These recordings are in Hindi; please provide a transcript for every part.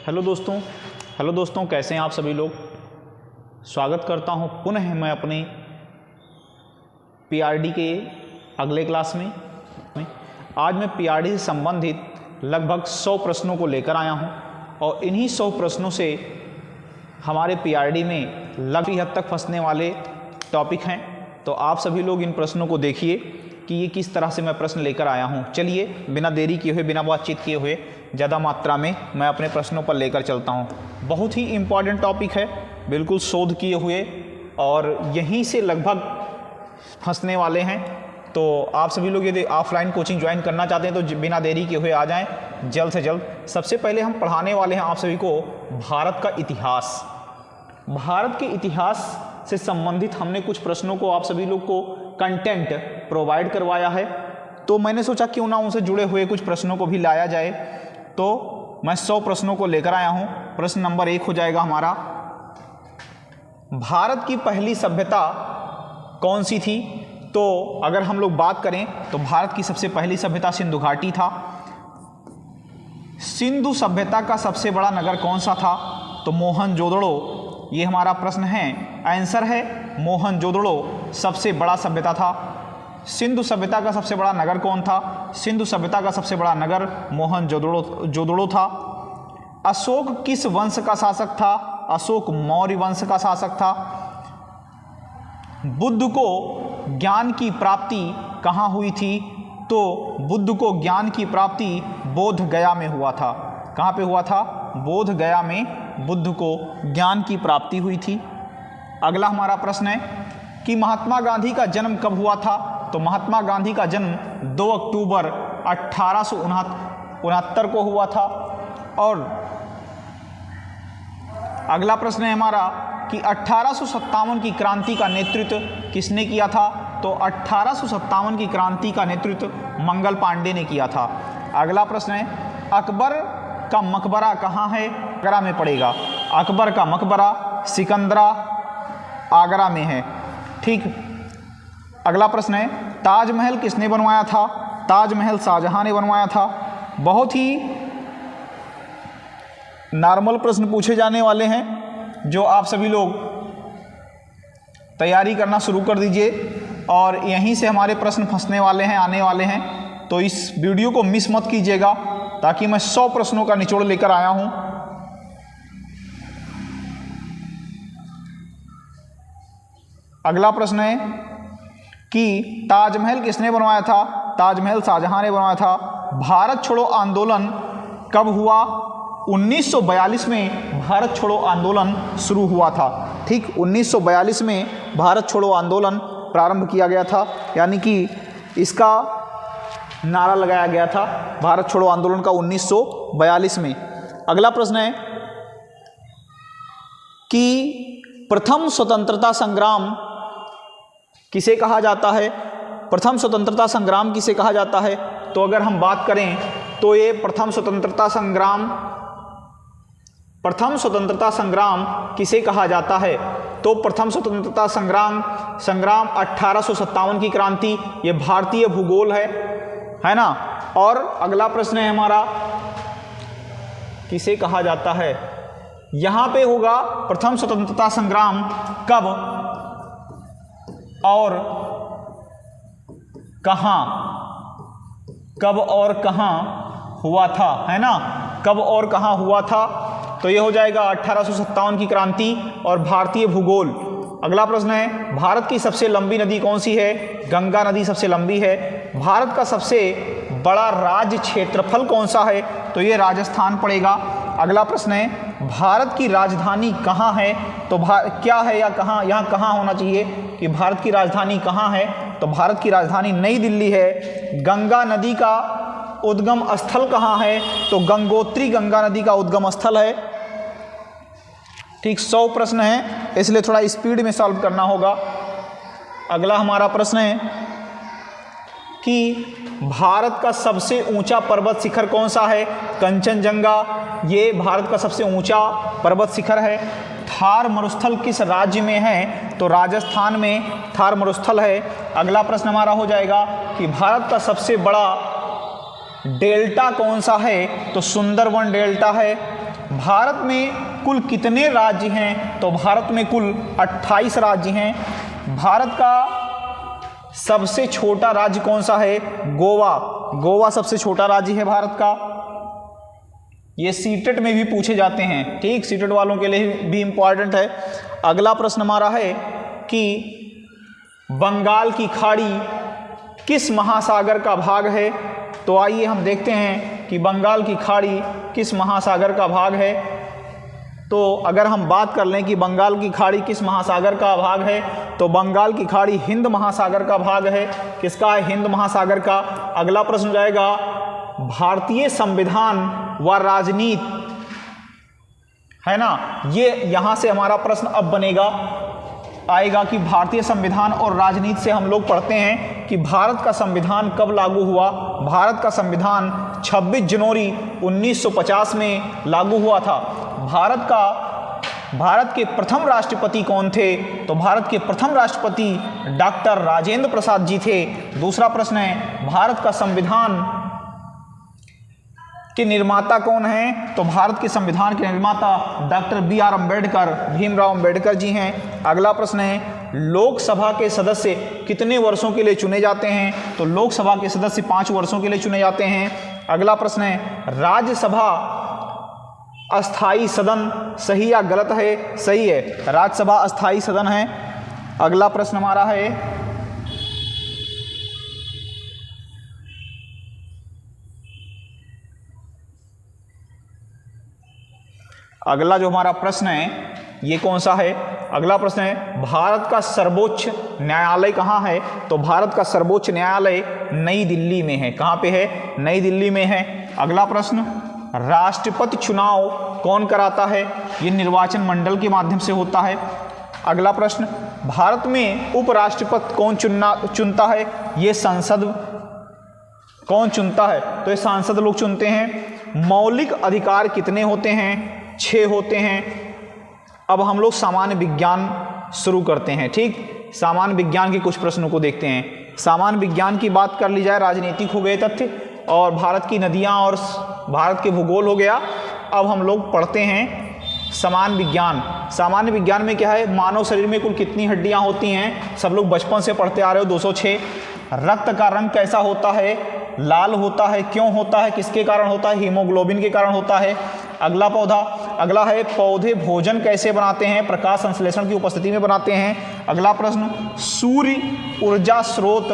हेलो दोस्तों, कैसे हैं आप सभी लोग। स्वागत करता हूं पुनः मैं अपने पीआरडी के अगले क्लास में। आज मैं पीआरडी से संबंधित लगभग 100 प्रश्नों को लेकर आया हूं और इन्हीं 100 प्रश्नों से हमारे पीआरडी में लगभग हद तक फंसने वाले टॉपिक हैं। तो आप सभी लोग इन प्रश्नों को देखिए कि ये किस तरह से मैं प्रश्न लेकर आया हूँ। चलिए बिना देरी किए हुए, बिना बातचीत किए हुए ज़्यादा मात्रा में मैं अपने प्रश्नों पर लेकर चलता हूँ। बहुत ही इम्पॉर्टेंट टॉपिक है, बिल्कुल शोध किए हुए और यहीं से लगभग फंसने वाले हैं। तो आप सभी लोग यदि ऑफलाइन कोचिंग ज्वाइन करना चाहते हैं तो बिना देरी किए हुए आ जाएं जल्द से जल्द। सबसे पहले हम पढ़ाने वाले हैं आप सभी को भारत का इतिहास। भारत के इतिहास से संबंधित हमने कुछ प्रश्नों को आप सभी लोग को कंटेंट प्रोवाइड करवाया है, तो मैंने सोचा क्यों ना उनसे जुड़े हुए कुछ प्रश्नों को भी लाया जाए। तो मैं 100 प्रश्नों को लेकर आया हूं। प्रश्न नंबर 1 हो जाएगा हमारा, भारत की पहली सभ्यता कौन सी थी। तो अगर हम लोग बात करें तो भारत की सबसे पहली सभ्यता सिंधु घाटी था। सिंधु सभ्यता का सबसे बड़ा नगर कौन सा था, तो मोहनजोदड़ो, ये हमारा प्रश्न है। आंसर है मोहनजोदड़ो सबसे बड़ा सभ्यता था। सिंधु सभ्यता का सबसे बड़ा नगर कौन था, सिंधु सभ्यता का सबसे बड़ा नगर मोहनजोदड़ो था। अशोक किस वंश का शासक था, अशोक मौर्य वंश का शासक था। बुद्ध को ज्ञान की प्राप्ति कहाँ हुई थी, तो बुद्ध को ज्ञान की प्राप्ति बोध गया में हुआ था। कहाँ पे हुआ था, बोध गया में बुद्ध को ज्ञान की प्राप्ति हुई थी। अगला हमारा प्रश्न है कि महात्मा गांधी का जन्म कब हुआ था, तो महात्मा गांधी का जन्म 2 अक्टूबर 1869 को हुआ था। और अगला प्रश्न है हमारा कि 1857 की क्रांति का नेतृत्व किसने किया था, तो 1857 की क्रांति का नेतृत्व मंगल पांडे ने किया था। अगला प्रश्न है अकबर का मकबरा कहाँ है, आगरा में पड़ेगा। अकबर का मकबरा सिकंदरा आगरा में है। ठीक। अगला प्रश्न है ताजमहल किसने बनवाया था, ताजमहल शाहजहां ने बनवाया था। बहुत ही नॉर्मल प्रश्न पूछे जाने वाले हैं जो आप सभी लोग तैयारी करना शुरू कर दीजिए और यहीं से हमारे प्रश्न फंसने वाले हैं, आने वाले हैं। तो इस वीडियो को मिस मत कीजिएगा ताकि मैं 100 प्रश्नों का निचोड़ लेकर आया हूं। अगला प्रश्न है कि ताजमहल किसने बनवाया था, ताजमहल शाहजहां ने बनवाया था। भारत छोड़ो आंदोलन कब हुआ, 1942 में भारत छोड़ो आंदोलन शुरू हुआ था। ठीक, 1942 में भारत छोड़ो आंदोलन प्रारंभ किया गया था, यानी कि इसका नारा लगाया गया था भारत छोड़ो आंदोलन का 1942 में। अगला प्रश्न है कि प्रथम स्वतंत्रता संग्राम किसे कहा जाता है, प्रथम स्वतंत्रता संग्राम किसे कहा जाता है। तो अगर हम बात करें तो ये प्रथम स्वतंत्रता संग्राम किसे कहा जाता है, तो प्रथम स्वतंत्रता संग्राम 1857 की क्रांति, ये भारतीय भूगोल है ना। और अगला प्रश्न है हमारा किसे कहा जाता है, यहां पे होगा प्रथम स्वतंत्रता संग्राम कब और कहां हुआ था, है ना। कब और कहां हुआ था, तो ये हो जाएगा 1857 की क्रांति और भारतीय भूगोल। अगला प्रश्न है भारत की सबसे लंबी नदी कौन सी है, गंगा नदी सबसे लंबी है। भारत का सबसे बड़ा राज्य क्षेत्रफल कौन सा है, तो ये राजस्थान पड़ेगा। अगला प्रश्न है भारत की राजधानी कहाँ है, तो क्या है या कहाँ, यहाँ कहाँ होना चाहिए कि भारत की राजधानी कहाँ है, तो भारत की राजधानी नई दिल्ली है। गंगा नदी का उद्गम स्थल कहाँ है, तो गंगोत्री गंगा नदी का उद्गम स्थल है। ठीक, 100 प्रश्न है इसलिए थोड़ा स्पीड में सॉल्व करना होगा। अगला हमारा प्रश्न है कि भारत का सबसे ऊंचा पर्वत शिखर कौन सा है, कंचनजंगा, ये भारत का सबसे ऊंचा पर्वत शिखर है। थार मरुस्थल किस राज्य में है, तो राजस्थान में थार मरुस्थल है। अगला प्रश्न हमारा हो जाएगा कि भारत का सबसे बड़ा डेल्टा कौन सा है, तो सुंदरवन डेल्टा है। भारत में कुल कितने राज्य हैं? तो भारत में कुल 28 राज्य हैं। भारत का सबसे छोटा राज्य कौन सा है? गोवा। गोवा सबसे छोटा राज्य है भारत का। ये सीटेट में भी पूछे जाते हैं, ठीक, सीटेट वालों के लिए भी इंपॉर्टेंट है। अगला प्रश्न हमारा है कि बंगाल की खाड़ी किस महासागर का भाग है? तो आइए हम देखते हैं कि बंगाल की खाड़ी किस महासागर का भाग है। तो अगर हम बात कर लें कि बंगाल की खाड़ी किस महासागर का भाग है, तो बंगाल की खाड़ी हिंद महासागर का भाग है। किसका है? हिंद महासागर का। अगला प्रश्न जाएगा, भारतीय संविधान व राजनीति, है ना, ये यहाँ से हमारा प्रश्न अब बनेगा आएगा कि भारतीय संविधान और राजनीति से हम लोग पढ़ते हैं कि भारत का संविधान कब लागू हुआ। भारत का संविधान 26 जनवरी 1950 में लागू हुआ था। भारत के प्रथम राष्ट्रपति कौन थे? तो भारत के प्रथम राष्ट्रपति डॉक्टर राजेंद्र प्रसाद जी थे। दूसरा प्रश्न है, भारत का संविधान के निर्माता कौन हैं? तो भारत के संविधान के निर्माता डॉक्टर बी.आर. अम्बेडकर, भीमराव अम्बेडकर जी हैं। अगला प्रश्न है, लोकसभा के सदस्य कितने वर्षों के लिए चुने जाते हैं? तो लोकसभा के सदस्य 5 वर्षों के लिए चुने जाते हैं। अगला प्रश्न है, राज्यसभा अस्थाई सदन सही या गलत है? सही है, राज्यसभा अस्थाई सदन है। अगला प्रश्न हमारा है, अगला जो हमारा प्रश्न है ये कौन सा है? अगला प्रश्न है, भारत का सर्वोच्च न्यायालय कहाँ है? तो भारत का सर्वोच्च न्यायालय नई दिल्ली में है। कहाँ पे है? नई दिल्ली में है। अगला प्रश्न, राष्ट्रपति चुनाव कौन कराता है? ये निर्वाचन मंडल के माध्यम से होता है। अगला प्रश्न, भारत में उपराष्ट्रपति कौन चुनता है? ये संसद कौन चुनता है? तो ये सांसद लोग चुनते हैं। मौलिक अधिकार कितने होते हैं? 6 होते हैं। अब हम लोग सामान्य विज्ञान शुरू करते हैं, ठीक। सामान्य विज्ञान के कुछ प्रश्नों को देखते हैं। सामान्य विज्ञान की बात कर ली जाए, राजनीतिक हो गए तथ्य और भारत की नदियाँ और भारत के भूगोल हो गया। अब हम लोग पढ़ते हैं सामान्य विज्ञान। सामान्य विज्ञान में क्या है? मानव शरीर में कुल कितनी हड्डियाँ होती हैं? सब लोग बचपन से पढ़ते आ रहे हो, 206। रक्त का रंग कैसा होता है? लाल होता है। क्यों होता है? किसके कारण होता है? हीमोग्लोबिन के कारण होता है। अगला है, पौधे भोजन कैसे बनाते हैं? प्रकाश संश्लेषण की उपस्थिति में बनाते हैं। अगला प्रश्न, सूर्य ऊर्जा स्रोत,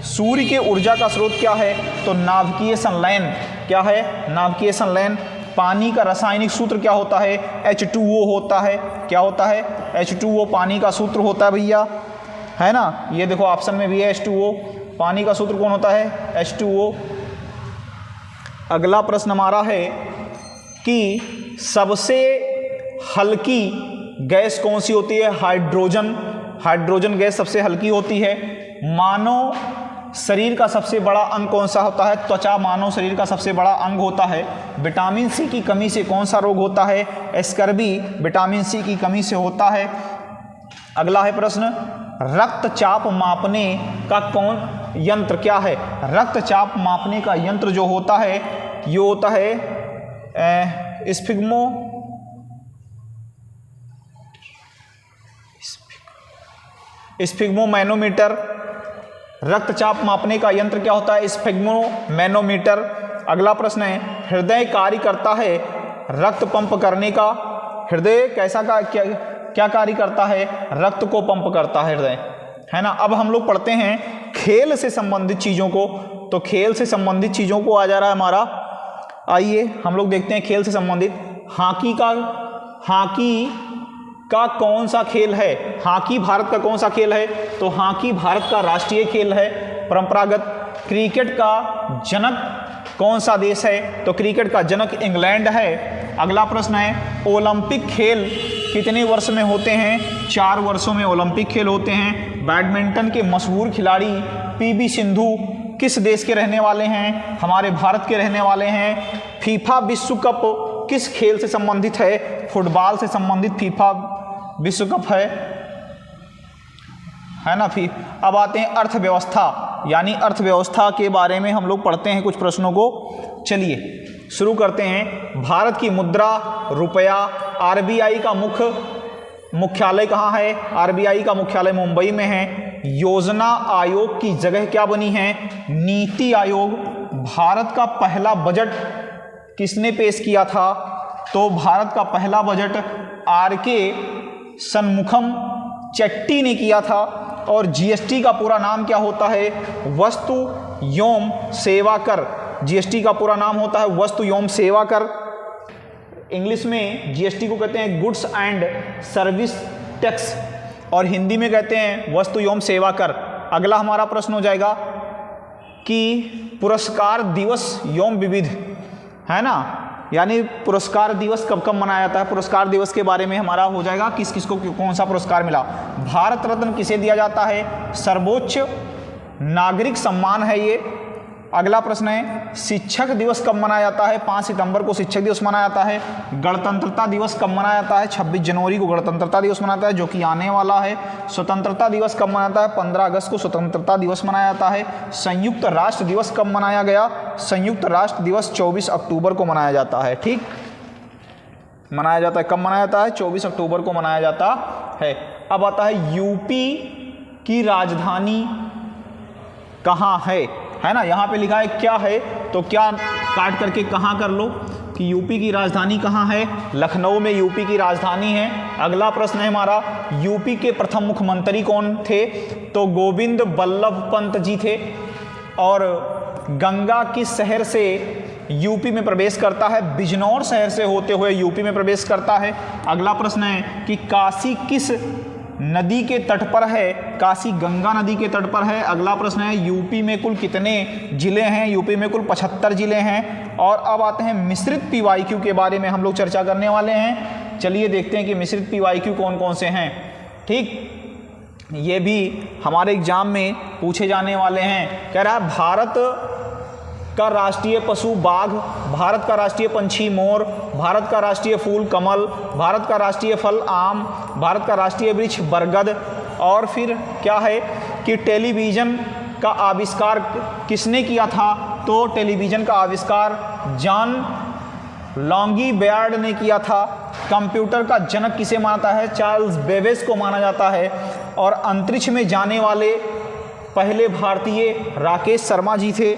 सूर्य के ऊर्जा का स्रोत क्या है? तो नाभिकीय संलयन। क्या है? नाभिकीय संलयन। पानी का रासायनिक सूत्र क्या होता है? H2O होता है। क्या होता है? H2O पानी का सूत्र होता है भैया, है ना। ये देखो ऑप्शन में भी है H2O। पानी का सूत्र कौन होता है? H2O। अगला प्रश्न हमारा है कि सबसे हल्की गैस कौन सी होती है? हाइड्रोजन। हाइड्रोजन गैस सबसे हल्की होती है। मानव शरीर का सबसे बड़ा अंग कौन सा होता है? त्वचा मानव शरीर का सबसे बड़ा अंग होता है। विटामिन सी की कमी से कौन सा रोग होता है? स्कर्वी विटामिन सी की कमी से होता है। अगला है प्रश्न, रक्तचाप मापने का कौन यंत्र क्या है? रक्तचाप मापने का यंत्र जो होता है ये होता है स्फिग्मोमैनोमीटर। रक्तचाप मापने का यंत्र क्या होता है? स्फिग्मोमैनोमीटर। अगला प्रश्न है, हृदय कार्य करता है रक्त पंप करने का। हृदय क्या कार्य करता है? रक्त को पंप करता है हृदय, है ना। अब हम लोग पढ़ते हैं खेल से संबंधित चीज़ों को। तो खेल से संबंधित चीज़ों को आ जा रहा है हमारा। आइए हम लोग देखते हैं खेल से संबंधित। हॉकी का कौन सा खेल है? हॉकी भारत का कौन सा खेल है? तो हॉकी भारत का राष्ट्रीय खेल है, परंपरागत। क्रिकेट का जनक कौन सा देश है? तो क्रिकेट का जनक इंग्लैंड है। अगला प्रश्न है, ओलंपिक खेल कितने वर्ष में होते हैं? 4 वर्षों में ओलंपिक खेल होते हैं। बैडमिंटन के मशहूर खिलाड़ी पी.वी. सिंधु किस देश के रहने वाले हैं? हमारे भारत के रहने वाले हैं। फीफा विश्व कप किस खेल से संबंधित है? फुटबॉल से संबंधित फीफा विश्व कप है ना। अब आते हैं अर्थव्यवस्था, यानी अर्थव्यवस्था के बारे में हम लोग पढ़ते हैं कुछ प्रश्नों को। चलिए शुरू करते हैं। भारत की मुद्रा रुपया, आरबीआई का मुख्यालय कहाँ है? आरबीआई का मुख्यालय मुंबई में है। योजना आयोग की जगह क्या बनी है? नीति आयोग। भारत का पहला बजट किसने पेश किया था? तो भारत का पहला बजट आर.के. शनमुखम चेट्टी ने किया था। और जीएसटी का पूरा नाम क्या होता है? वस्तु एवं सेवा कर। जीएसटी का पूरा नाम होता है वस्तु एवं सेवा कर। इंग्लिश में जीएसटी को कहते हैं गुड्स एंड सर्विस टैक्स और हिंदी में कहते हैं वस्तु एवं सेवा कर। अगला हमारा प्रश्न हो जाएगा कि पुरस्कार दिवस एवं विविध, है ना, यानी पुरस्कार दिवस कब कब मनाया जाता है? पुरस्कार दिवस के बारे में हमारा हो जाएगा किस किस को कौन सा पुरस्कार मिला। भारत रत्न किसे दिया जाता है? सर्वोच्च नागरिक सम्मान है ये। अगला प्रश्न है शिक्षक दिवस कब मनाया जाता है? 5 सितंबर को शिक्षक दिवस मनाया जाता है। गणतंत्रता दिवस कब मनाया जाता है? 26 जनवरी को गणतंत्रता दिवस मनाया जाता है, जो कि आने वाला है। स्वतंत्रता दिवस कब मनाया जाता है? 15 अगस्त को स्वतंत्रता दिवस मनाया जाता है। संयुक्त राष्ट्र दिवस कब मनाया गया? संयुक्त राष्ट्र दिवस 24 अक्टूबर को मनाया जाता है। ठीक, मनाया जाता है। कब मनाया जाता है? 24 अक्टूबर को मनाया जाता है। अब आता है यूपी की राजधानी कहाँ है ना, यहाँ पे लिखा है क्या है, तो क्या काट करके कहाँ कर लो कि यूपी की राजधानी कहाँ है? लखनऊ में यूपी की राजधानी है। अगला प्रश्न है हमारा यूपी के प्रथम मुख्यमंत्री कौन थे? तो गोविंद बल्लभ पंत जी थे। और गंगा किस शहर से यूपी में प्रवेश करता है? बिजनौर शहर से होते हुए यूपी में प्रवेश करता है। अगला प्रश्न है कि काशी किस नदी के तट पर है? काशी गंगा नदी के तट पर है। अगला प्रश्न है यूपी में कुल कितने जिले हैं? यूपी में कुल 75 जिले हैं। और अब आते हैं मिश्रित पीवाईक्यू के बारे में हम लोग चर्चा करने वाले हैं। चलिए देखते हैं कि मिश्रित पीवाईक्यू कौन कौन से हैं। ठीक, ये भी हमारे एग्जाम में पूछे जाने वाले हैं। कह रहा है भारत का राष्ट्रीय पशु बाघ, भारत का राष्ट्रीय पंछी मोर, भारत का राष्ट्रीय फूल कमल, भारत का राष्ट्रीय फल आम, भारत का राष्ट्रीय वृक्ष बरगद। और फिर क्या है कि टेलीविज़न का आविष्कार किसने किया था? तो टेलीविज़न का आविष्कार जॉन लॉन्गी बेयर्ड ने किया था। कंप्यूटर का जनक किसे मानता है? चार्ल्स बेबेज को माना जाता है। और अंतरिक्ष में जाने वाले पहले भारतीय राकेश शर्मा जी थे।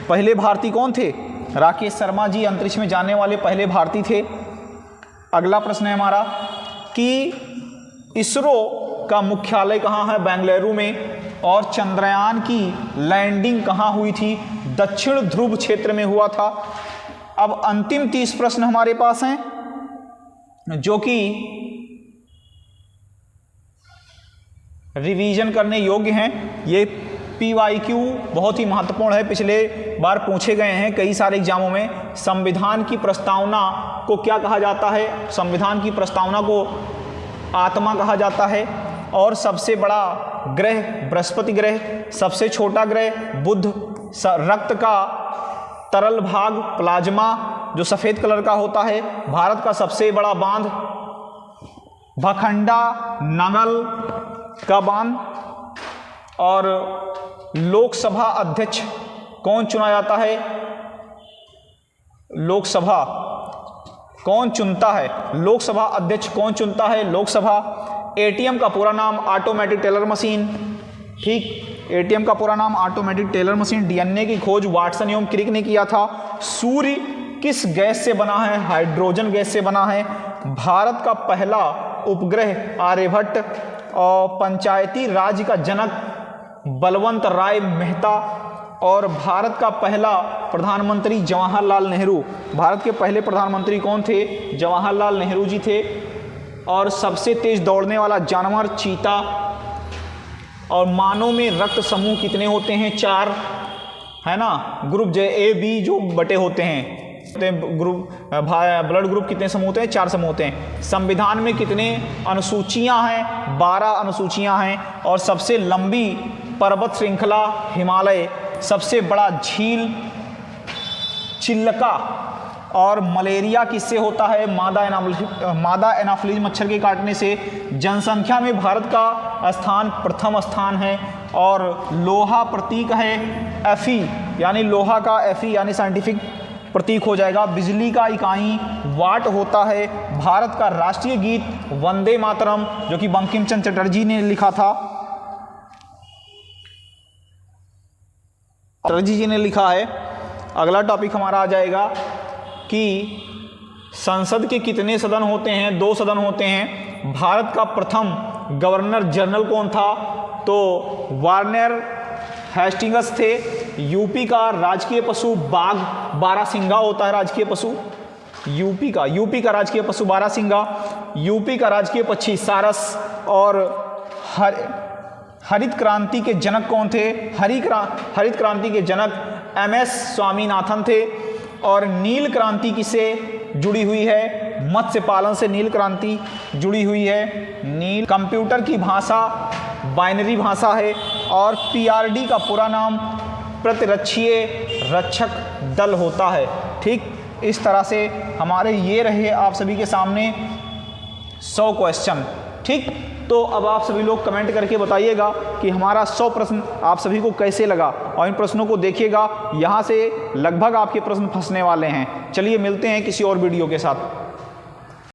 पहले भारतीय कौन थे? राकेश शर्मा जी अंतरिक्ष में जाने वाले पहले भारतीय थे। अगला प्रश्न है हमारा कि इसरो का मुख्यालय कहाँ है? बेंगलुरु में। और चंद्रयान की लैंडिंग कहाँ हुई थी? दक्षिण ध्रुव क्षेत्र में हुआ था। अब अंतिम 30 प्रश्न हमारे पास हैं जो कि रिवीजन करने योग्य हैं। ये पीवाईक्यू बहुत ही महत्वपूर्ण है, पिछले बार पूछे गए हैं कई सारे एग्जामों में। संविधान की प्रस्तावना को क्या कहा जाता है? संविधान की प्रस्तावना को आत्मा कहा जाता है। और सबसे बड़ा ग्रह बृहस्पति ग्रह, सबसे छोटा ग्रह बुध, रक्त का तरल भाग प्लाज्मा जो सफ़ेद कलर का होता है, भारत का सबसे बड़ा बांध भाखंडा नंगल का बांध। और लोकसभा अध्यक्ष कौन चुना जाता है? लोकसभा कौन चुनता है? लोकसभा अध्यक्ष कौन चुनता है? लोकसभा। एटीएम का पूरा नाम ऑटोमेटिक टेलर मशीन। ठीक, एटीएम का पूरा नाम ऑटोमेटिक टेलर मशीन। डीएनए की खोज वाटसन एवं क्रिक ने किया था। सूर्य किस गैस से बना है? हाइड्रोजन गैस से बना है। भारत का पहला उपग्रह आर्यभट्ट। और पंचायती राज का जनक बलवंत राय मेहता। और भारत का पहला प्रधानमंत्री जवाहरलाल नेहरू। भारत के पहले प्रधानमंत्री कौन थे? जवाहरलाल नेहरू जी थे। और सबसे तेज दौड़ने वाला जानवर चीता। और मानव में रक्त समूह कितने होते हैं? 4, है ना। ग्रुप जे ए बी जो बटे होते हैं, ग्रुप ब्लड ग्रुप कितने समूह होते हैं? 4 समूह होते हैं। संविधान में कितने अनुसूचियां हैं? 12 अनुसूचियां हैं। और सबसे लंबी पर्वत श्रृंखला हिमालय। सबसे बड़ा झील चिल्का। और मलेरिया किससे होता है? मादा एनाफिलीज मच्छर के काटने से। जनसंख्या में भारत का स्थान प्रथम स्थान है। और लोहा प्रतीक है Fe, यानी लोहा का Fe यानी साइंटिफिक प्रतीक हो जाएगा। बिजली का इकाई वाट होता है। भारत का राष्ट्रीय गीत वंदे मातरम, जो कि बंकिम चंद्र चटर्जी ने लिखा था, चटर्जी जी ने लिखा है। अगला टॉपिक हमारा आ जाएगा कि संसद के कितने सदन होते हैं? 2 सदन होते हैं। भारत का प्रथम गवर्नर जनरल कौन था? तो वार्नर हेस्टिंग्स थे। यूपी का राजकीय पशु बाघ, बारहसिंगा होता है राजकीय पशु यूपी का राजकीय पशु बारहसिंगा। यूपी का राजकीय पक्षी सारस। और हरित क्रांति के जनक कौन थे? हरित क्रांति के जनक MS स्वामीनाथन थे। और नील क्रांति किससे जुड़ी हुई है? मत्स्य पालन से नील क्रांति जुड़ी हुई है। कंप्यूटर की भाषा बाइनरी भाषा है। और PRD का पूरा नाम प्रतिरक्षीय रक्षक दल होता है। ठीक, इस तरह से हमारे ये रहे आप सभी के सामने 100 क्वेश्चन। ठीक, तो अब आप सभी लोग कमेंट करके बताइएगा कि हमारा 100 प्रश्न आप सभी को कैसे लगा, और इन प्रश्नों को देखिएगा, यहाँ से लगभग आपके प्रश्न फंसने वाले हैं। चलिए मिलते हैं किसी और वीडियो के साथ।